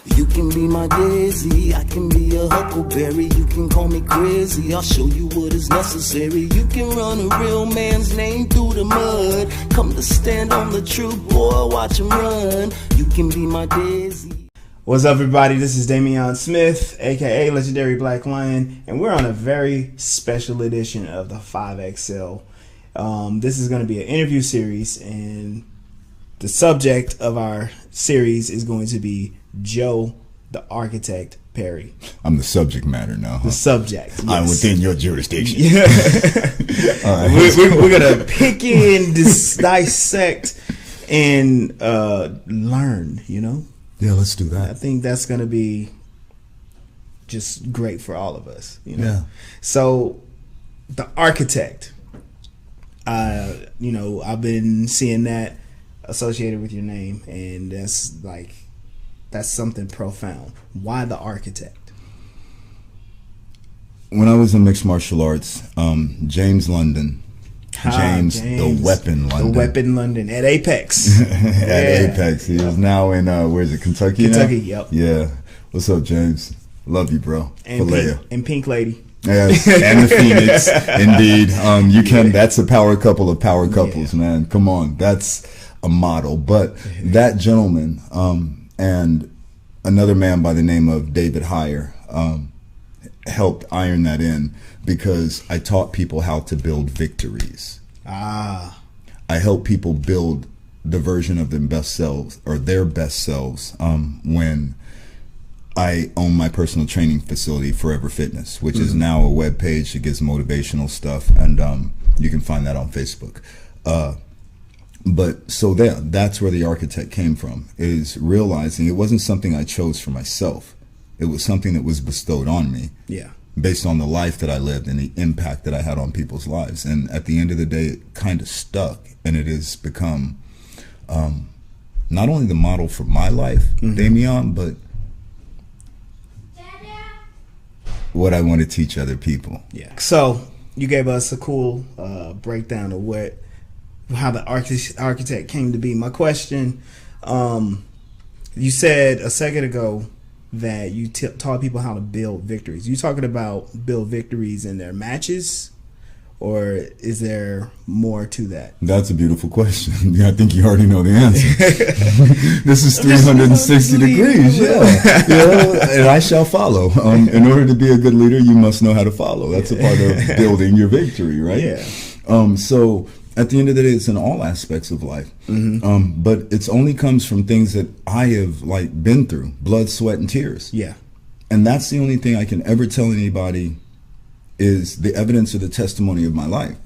You can be my daisy, I can be a huckleberry. You can call me crazy, I'll show you what is necessary. You can run a real man's name through the mud. Come to stand on the truth, boy, watch him run. You can be my daisy. What's up, everybody? This is Damiyahn Smitht, aka Legendary Black Lion, and we're on a very special edition of the 5XL. This is going to be an interview series, and the subject of our series is going to be Joe, the Architect Perry. I'm the subject matter now. The subject. Yes. I'm within your jurisdiction. Yeah. All right. We're going to pick in, dissect, and learn, you know? Yeah, let's do that. I think that's going to be just great for all of us, you know? Yeah. So, the Architect, I've been seeing that associated with your name, and that's something profound. Why the Architect? When I was in mixed martial arts, James London, James the Weapon London. The Weapon London at Apex. Apex. He is now in, where is it, Kentucky? Kentucky, now? Yep. Yeah. What's up, James? Love you, bro. And Pink Lady. Yes, and the Phoenix, indeed. That's a power couple of power couples, man. Come on. That's a model. But that gentleman, and another man by the name of David Heyer, helped iron that in, because I taught people how to build victories. I help people build the version of their best selves, or their best selves, when I own my personal training facility, Forever Fitness, which is now a web page that gives motivational stuff, and you can find that on Facebook. But so that's where the Architect came from, is realizing it wasn't something I chose for myself. It was something that was bestowed on me. Yeah. Based on the life that I lived and the impact that I had on people's lives. And at the end of the day, it kind of stuck, and it has become not only the model for my life, Damiyahn, but what I want to teach other people. Yeah. So you gave us a cool breakdown of how the Architect came to be. My question, you said a second ago that you taught people how to build victories. You talking about build victories in their matches, or is there more to that? That's a beautiful question. I think you already know the answer. This is 360 degrees. Yeah. And I shall follow. In order to be a good leader, you must know how to follow. That's a part of building your victory, right? Yeah. So at the end of the day, it's in all aspects of life. But it's only comes from things that I have been through, blood, sweat, and tears. Yeah. And that's the only thing I can ever tell anybody is the evidence or the testimony of my life.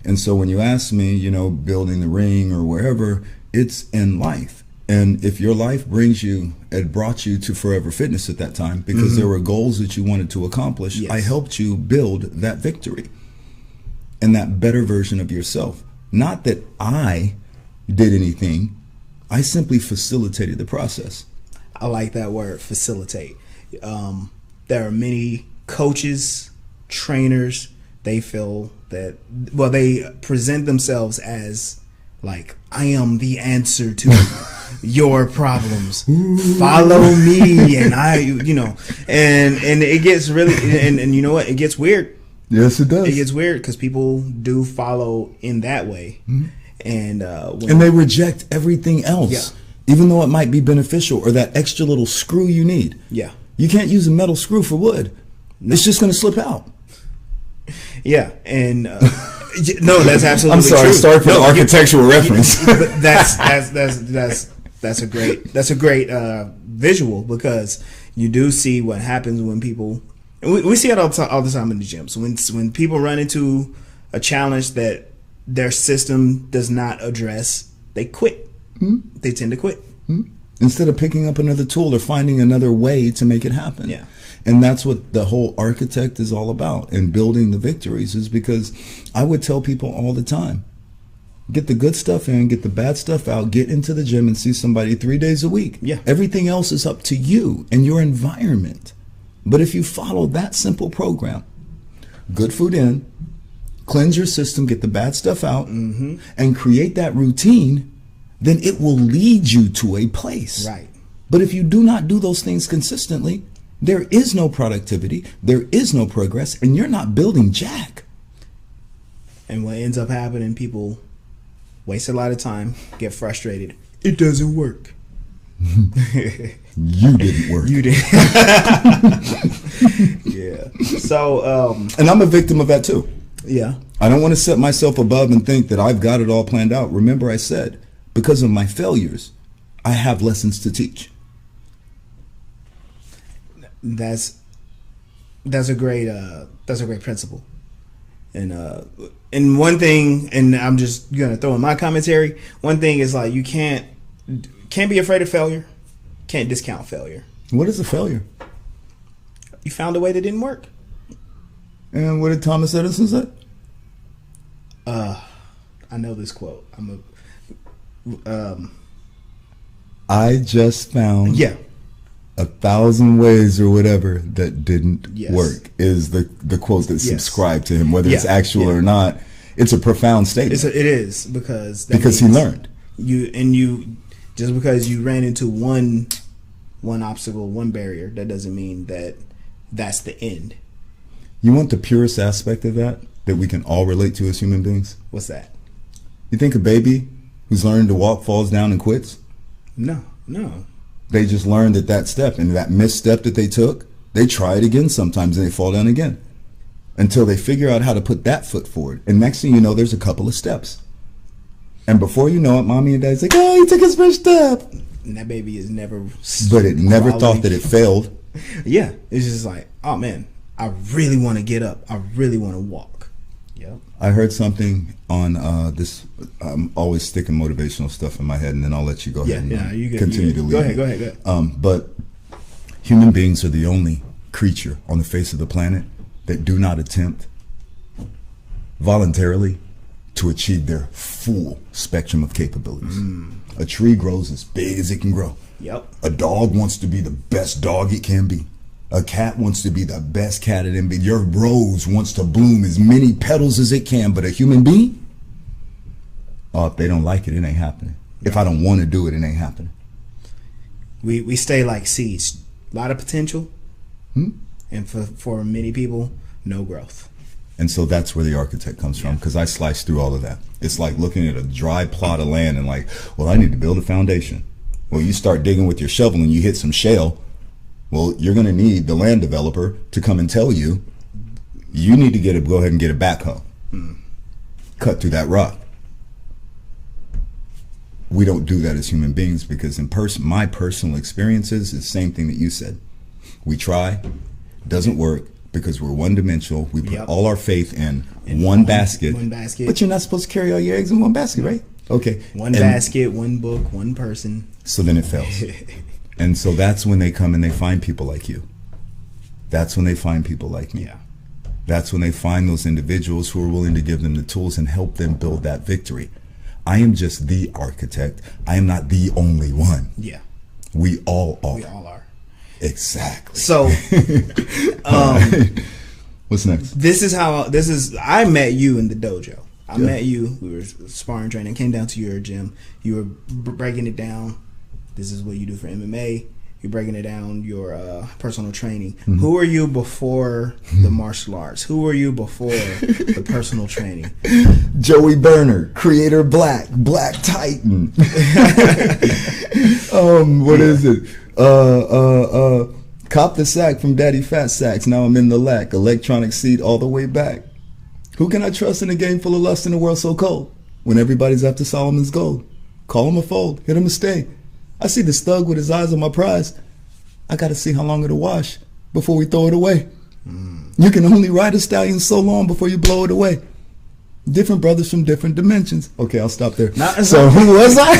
And so when you ask me, building the ring or wherever, it's in life. And if your life brought you to Forever Fitness at that time, because there were goals that you wanted to accomplish, I helped you build that victory and that better version of yourself. Not that I did anything, I simply facilitated the process. I like that word, facilitate. There are many coaches, trainers, they feel that, they present themselves as I am the answer to your problems. Follow me, and and it gets really, and you know what, it gets weird. Yes, it does. It gets weird because people do follow in that way, and they reject everything else, even though it might be beneficial, or that extra little screw you need. Yeah, you can't use a metal screw for wood; it's just going to slip out. Yeah, and no, that's absolutely. I'm sorry. True. Sorry for the architectural reference. That's a great visual, because you do see what happens when people. And we see it all the time in the gyms. When people run into a challenge that their system does not address, they quit. They tend to quit. Instead of picking up another tool or finding another way to make it happen. Yeah. And that's what the whole Architect is all about, and building the victories, is because I would tell people all the time, get the good stuff in, get the bad stuff out, get into the gym and see somebody 3 days a week. Yeah. Everything else is up to you and your environment. But if you follow that simple program, good food in, cleanse your system, get the bad stuff out, and create that routine, then it will lead you to a place. Right. But if you do not do those things consistently, there is no productivity, there is no progress, and you're not building jack. And what ends up happening, people waste a lot of time, get frustrated. It doesn't work. You didn't work. You didn't. Yeah. So, and I'm a victim of that too. Yeah. I don't want to set myself above and think that I've got it all planned out. Remember I said, because of my failures, I have lessons to teach. That's a great principle. And one thing, and I'm just gonna throw in my commentary, one thing is like you can't be afraid of failure, can't discount failure. What is a failure? You found a way that didn't work. And what did Thomas Edison say? I know this quote. I just found yeah 1,000 ways or whatever that didn't Yes. work is the quote that's Yes. subscribed to him, whether it's Yeah. actual or not. It's a profound statement. it is because Because he learned. You just because you ran into one obstacle, one barrier, that doesn't mean that that's the end. You want the purest aspect of that we can all relate to as human beings? What's that? You think a baby who's learned to walk falls down and quits? No. They just learned that step, and that misstep that they took, they try it again sometimes and they fall down again until they figure out how to put that foot forward. And next thing you know, there's a couple of steps. And before you know it, mommy and dad's like, oh, he took his first step. And that baby is never. But it never thought that it failed. Yeah. It's just like, oh man, I really want to get up. I really want to walk. Yep. I heard something on this. I'm always sticking motivational stuff in my head, and then I'll let you go ahead and you continue to lead. Go ahead. But human beings are the only creature on the face of the planet that do not attempt voluntarily to achieve their full spectrum of capabilities. A tree grows as big as it can grow. Yep. A dog wants to be the best dog it can be. A cat wants to be the best cat it can be. Your rose wants to bloom as many petals as it can. But a human being, if they don't like it, it ain't happening. If I don't want to do it, it ain't happening. We stay like seeds. A lot of potential. And for many people, no growth. And so that's where the architect comes from, because I sliced through all of that. It's like looking at a dry plot of land and like, well, I need to build a foundation. Well, you start digging with your shovel and you hit some shale. Well, you're going to need the land developer to come and tell you, you need to go ahead and get a backhoe. Cut through that rock. We don't do that as human beings because in my personal experiences is the same thing that you said. We try, doesn't work because we're one-dimensional. We put all our faith in one basket. One basket. But you're not supposed to carry all your eggs in one basket, right? Okay. One basket, one book, one person. So then it fails. And so that's when they come and they find people like you. That's when they find people like me. Yeah. That's when they find those individuals who are willing to give them the tools and help them build that victory. I am just the architect. I am not the only one. Yeah. We all are. We all are. Exactly. So, what's next? I met you in the dojo. I met you. We were sparring training. Came down to your gym. You were breaking it down. This is what you do for MMA. You're breaking it down, your personal training. Who were you before the martial arts? Who were you before the personal training? Joey Berner, creator Black Titan. What is it? Cop the sack from Daddy Fat Sacks. Now I'm in the lack. Electronic seat all the way back. Who can I trust in a game full of lust in a world so cold? When everybody's after Solomon's gold. Call him a fold. Hit him a stay. I see this thug with his eyes on my prize. I gotta see how long it'll wash before we throw it away. You can only ride a stallion so long before you blow it away. Different brothers from different dimensions. Okay, I'll stop there. So who was I?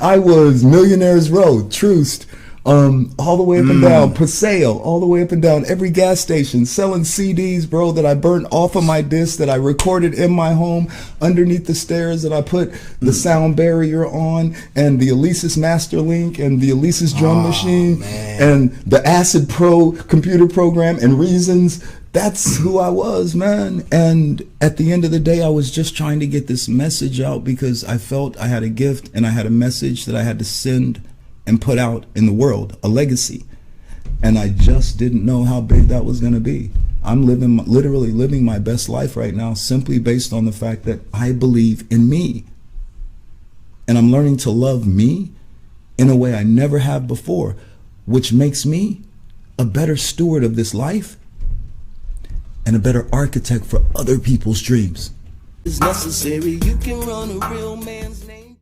I was Millionaire's Row, Troost, all the way up and down, Paseo, all the way up and down, every gas station, selling CDs, bro, that I burnt off of my disc, that I recorded in my home, underneath the stairs, that I put the sound barrier on, and the Alesis Master Link, and the Alesis drum machine, and the Acid Pro computer program, and Reasons, That's who I was, man. And at the end of the day, I was just trying to get this message out because I felt I had a gift and I had a message that I had to send and put out in the world, a legacy. And I just didn't know how big that was going to be. I'm literally living my best life right now simply based on the fact that I believe in me. And I'm learning to love me in a way I never have before, which makes me a better steward of this life and a better architect for other people's dreams. It's necessary. You can run a real man's